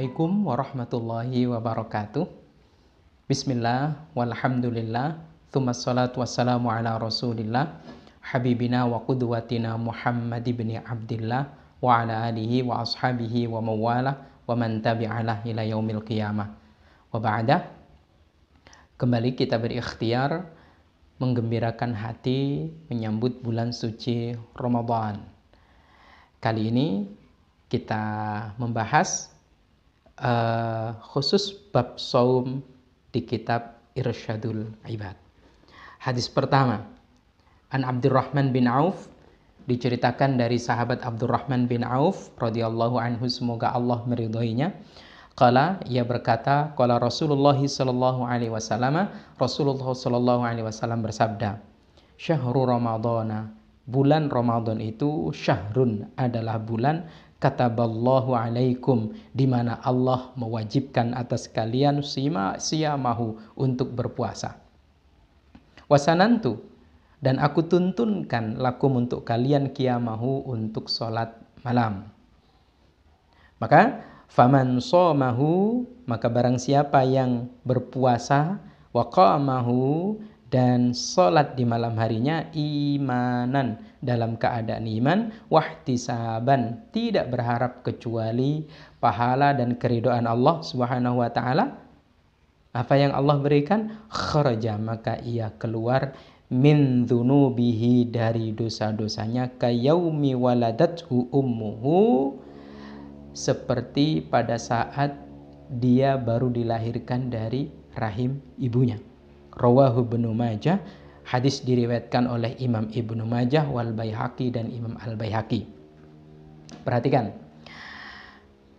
Assalamualaikum warahmatullahi wabarakatuh. Bismillah, walhamdulillah, thumma salatu wassalamu ala rasulillah, habibina wa qudwatina Muhammad ibn Abdillah, wa ala alihi wa ashabihi wa mawalah, wa man tabi'alah ila yaumil qiyamah. Wa ba'dah, kembali kita berikhtiar menggembirakan hati menyambut bulan suci Ramadan. Kali ini kita membahas khusus bab saum di kitab Irsyadul Ibad. Hadis pertama, An Abdurrahman bin Auf, diceritakan dari sahabat Abdurrahman bin Auf radhiyallahu anhu, semoga Allah meridhoinya. Qala, ia berkata, qala Rasulullah sallallahu alaihi wasallam, Rasulullah sallallahu alaihi wasallam bersabda, syahrul ramadhana, bulan Ramadan itu, syahrun adalah bulan, kataballahu alaikum, di mana Allah mewajibkan atas kalian siyamahu, untuk berpuasa. Wasanantu, dan aku tuntunkan lakum, untuk kalian, qiyamahu, untuk sholat malam. Maka faman shamahu, maka barang siapa yang berpuasa, wa qamahu, dan sholat di malam harinya, imanan, dalam keadaan iman, wahtisaban, tidak berharap kecuali pahala dan keridhaan Allah Subhanahu wa taala. Apa yang Allah berikan? Kharaja, maka ia keluar, min dzunubihi, dari dosa-dosanya, kayaumi waladathu ummuhu, seperti pada saat dia baru dilahirkan dari rahim ibunya. Rawahu Ibnu Majah, hadis diriwayatkan oleh Imam Ibnu Majah, wal Baihaqi, dan Imam Al Baihaqi. Perhatikan,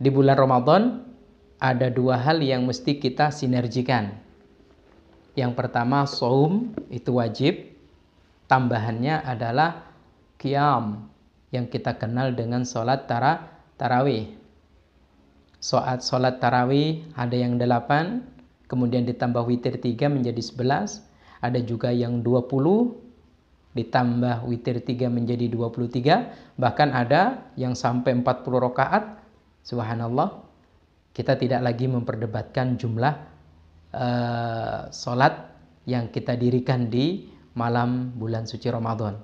di bulan Ramadan ada dua hal yang mesti kita sinergikan. Yang pertama, saum itu wajib, tambahannya adalah qiyam, yang kita kenal dengan sholat tarawih. Sholat tarawih ada yang 8, kemudian ditambah witir 3 menjadi 11, ada juga yang 20, ditambah witir 3 menjadi 23, bahkan ada yang sampai 40 rakaat. Subhanallah, kita tidak lagi memperdebatkan jumlah sholat yang kita dirikan di malam bulan suci Ramadan.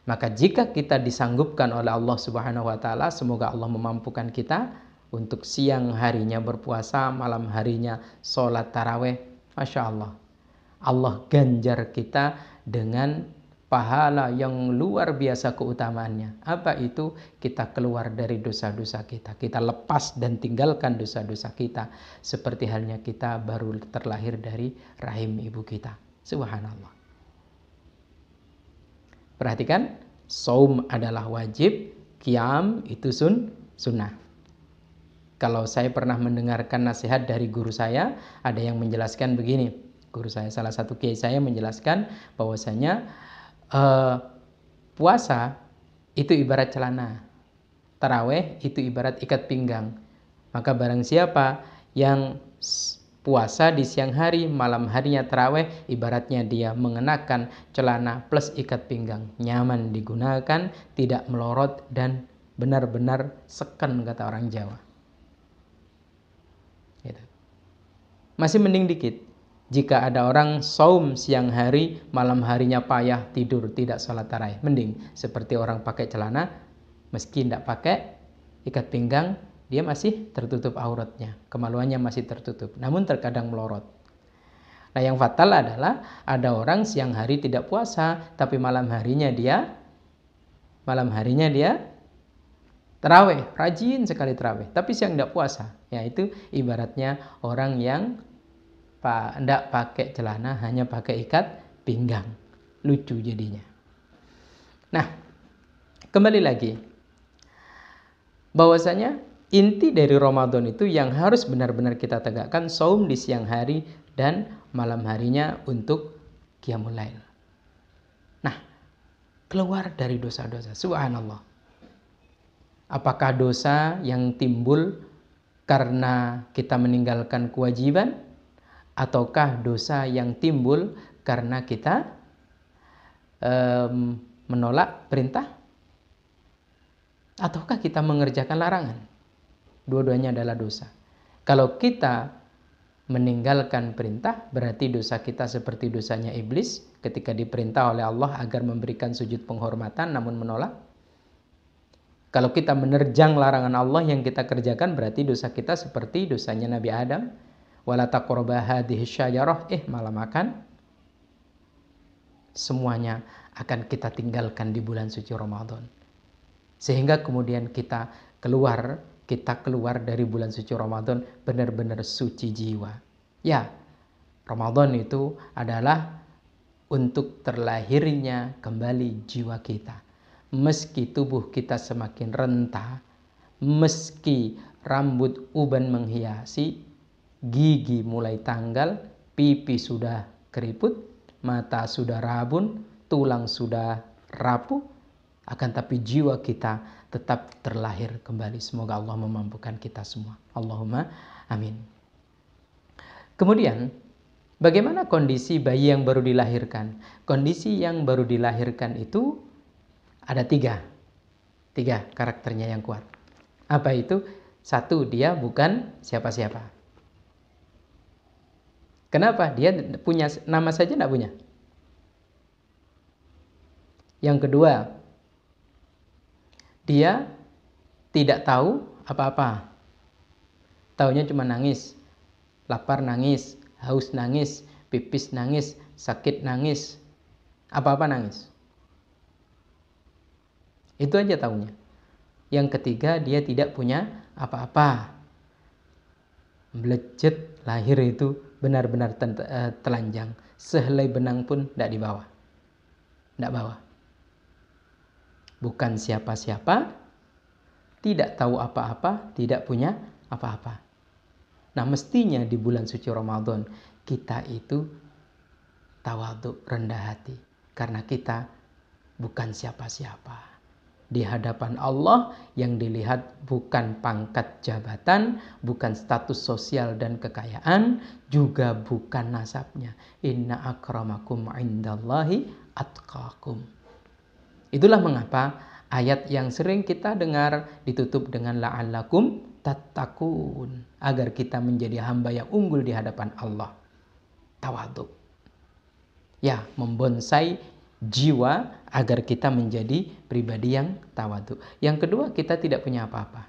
Maka jika kita disanggupkan oleh Allah Subhanahu wa taala, semoga Allah memampukan kita untuk siang harinya berpuasa, malam harinya sholat taraweh, Masya Allah, Allah ganjar kita dengan pahala yang luar biasa keutamaannya. Apa itu? Kita keluar dari dosa-dosa kita, kita lepas dan tinggalkan dosa-dosa kita, seperti halnya kita baru terlahir dari rahim ibu kita. Subhanallah. Perhatikan, saum adalah wajib, qiyam itu sunnah. Kalau saya pernah mendengarkan nasihat dari guru saya, ada yang menjelaskan begini. Guru saya, salah satu kiai saya, menjelaskan bahwasanya puasa itu ibarat celana, taraweh itu ibarat ikat pinggang. Maka barang siapa yang puasa di siang hari, malam harinya taraweh, ibaratnya dia mengenakan celana plus ikat pinggang, nyaman digunakan, tidak melorot, dan benar-benar seken, kata orang Jawa. Masih mending dikit jika ada orang saum siang hari, malam harinya payah tidur, tidak sholat tarawih. Mending seperti orang pakai celana, meski tidak pakai ikat pinggang, dia masih tertutup auratnya, kemaluannya masih tertutup, namun terkadang melorot. Nah, yang fatal adalah ada orang siang hari tidak puasa, tapi malam harinya dia tarawih, rajin sekali tarawih, tapi siang tidak puasa. Ya, itu ibaratnya orang yang tidak pakai celana, hanya pakai ikat pinggang. Lucu jadinya. Nah, kembali lagi, bahwasanya inti dari Ramadan itu yang harus benar-benar kita tegakkan, saum di siang hari dan malam harinya untuk qiyamul lail. Nah, keluar dari dosa-dosa. Subhanallah. Apakah dosa yang timbul karena kita meninggalkan kewajiban, ataukah dosa yang timbul karena kita menolak perintah, ataukah kita mengerjakan larangan? Dua-duanya adalah dosa. Kalau kita meninggalkan perintah, berarti dosa kita seperti dosanya iblis ketika diperintah oleh Allah agar memberikan sujud penghormatan namun menolak. Kalau kita menerjang larangan Allah yang kita kerjakan, berarti dosa kita seperti dosanya Nabi Adam. Wala taqrabu hadhihi syajarah, malah makan. Semuanya akan kita tinggalkan di bulan suci Ramadan. Sehingga kemudian kita keluar dari bulan suci Ramadan benar-benar suci jiwa. Ya, Ramadan itu adalah untuk terlahirnya kembali jiwa kita. Meski tubuh kita semakin renta, meski rambut uban menghiasi, gigi mulai tanggal, pipi sudah keriput, mata sudah rabun, tulang sudah rapuh, akan tapi jiwa kita tetap terlahir kembali. Semoga Allah memampukan kita semua. Allahumma amin. Kemudian, bagaimana kondisi bayi yang baru dilahirkan? Kondisi yang baru dilahirkan itu ada tiga karakternya yang kuat. Apa itu? Satu, dia bukan siapa-siapa. Kenapa? Dia punya nama saja tidak punya. Yang kedua, dia tidak tahu apa-apa. Taunya cuma nangis. Lapar nangis, haus nangis, pipis nangis, sakit nangis. Apa-apa nangis. Itu aja taunya. Yang ketiga, dia tidak punya apa-apa. Melejet, lahir itu benar-benar telanjang. Sehelai benang pun tidak dibawa. Tidak bawa. Bukan siapa-siapa, tidak tahu apa-apa, tidak punya apa-apa. Nah, mestinya di bulan suci Ramadan kita itu tawadhu, rendah hati, karena kita bukan siapa-siapa. Di hadapan Allah yang dilihat bukan pangkat jabatan, bukan status sosial dan kekayaan, juga bukan nasabnya. Inna akramakum indallahi atqakum. Itulah mengapa ayat yang sering kita dengar ditutup dengan la'allakum tattaqun, agar kita menjadi hamba yang unggul di hadapan Allah. Tawadhu. Ya, membonsai jiwa agar kita menjadi pribadi yang tawadhu. Yang kedua, kita tidak punya apa-apa.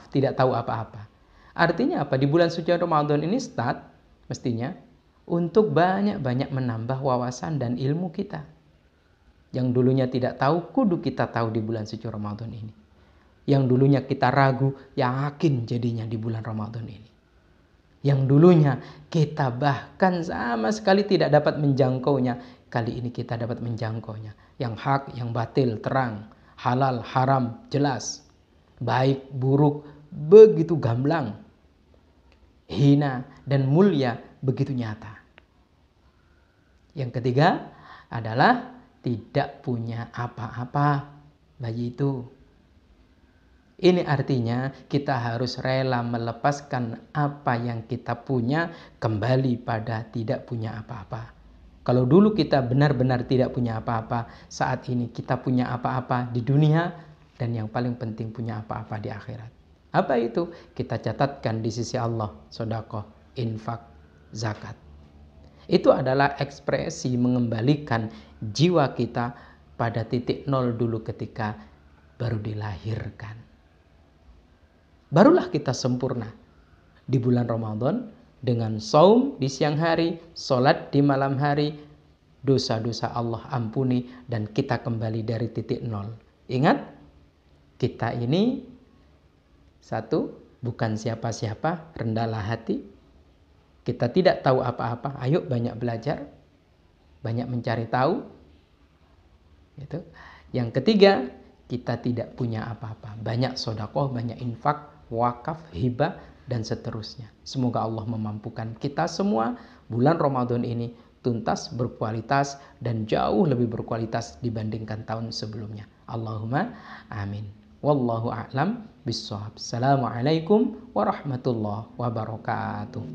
Tidak tahu apa-apa. Artinya apa? Di bulan suci Ramadan ini mestinya untuk banyak-banyak menambah wawasan dan ilmu kita. Yang dulunya tidak tahu, kudu kita tahu di bulan suci Ramadan ini. Yang dulunya kita ragu, yakin jadinya di bulan Ramadan ini. Yang dulunya kita bahkan sama sekali tidak dapat menjangkaunya, kali ini kita dapat menjangkaunya. Yang hak, yang batil, terang. Halal, haram, jelas. Baik, buruk, begitu gamblang. Hina dan mulia, begitu nyata. Yang ketiga adalah tidak punya apa-apa bayi itu. Ini artinya kita harus rela melepaskan apa yang kita punya kembali pada tidak punya apa-apa. Kalau dulu kita benar-benar tidak punya apa-apa, saat ini kita punya apa-apa di dunia dan yang paling penting punya apa-apa di akhirat. Apa itu? Kita catatkan di sisi Allah, sedekah, infak, zakat. Itu adalah ekspresi mengembalikan jiwa kita pada titik nol dulu ketika baru dilahirkan. Barulah kita sempurna di bulan Ramadan dengan saum di siang hari, sholat di malam hari, dosa-dosa Allah ampuni dan kita kembali dari titik nol. Ingat, kita ini satu, bukan siapa-siapa, rendahlah hati. Kita tidak tahu apa-apa, ayo banyak belajar, banyak mencari tahu. Gitu. Yang ketiga, kita tidak punya apa-apa. Banyak sedekah, banyak infak, wakaf, hibah, dan seterusnya. Semoga Allah memampukan kita semua bulan Ramadan ini tuntas, berkualitas, dan jauh lebih berkualitas dibandingkan tahun sebelumnya. Allahumma amin. Wallahu a'lam bishawab. Assalamualaikum warahmatullahi wabarakatuh.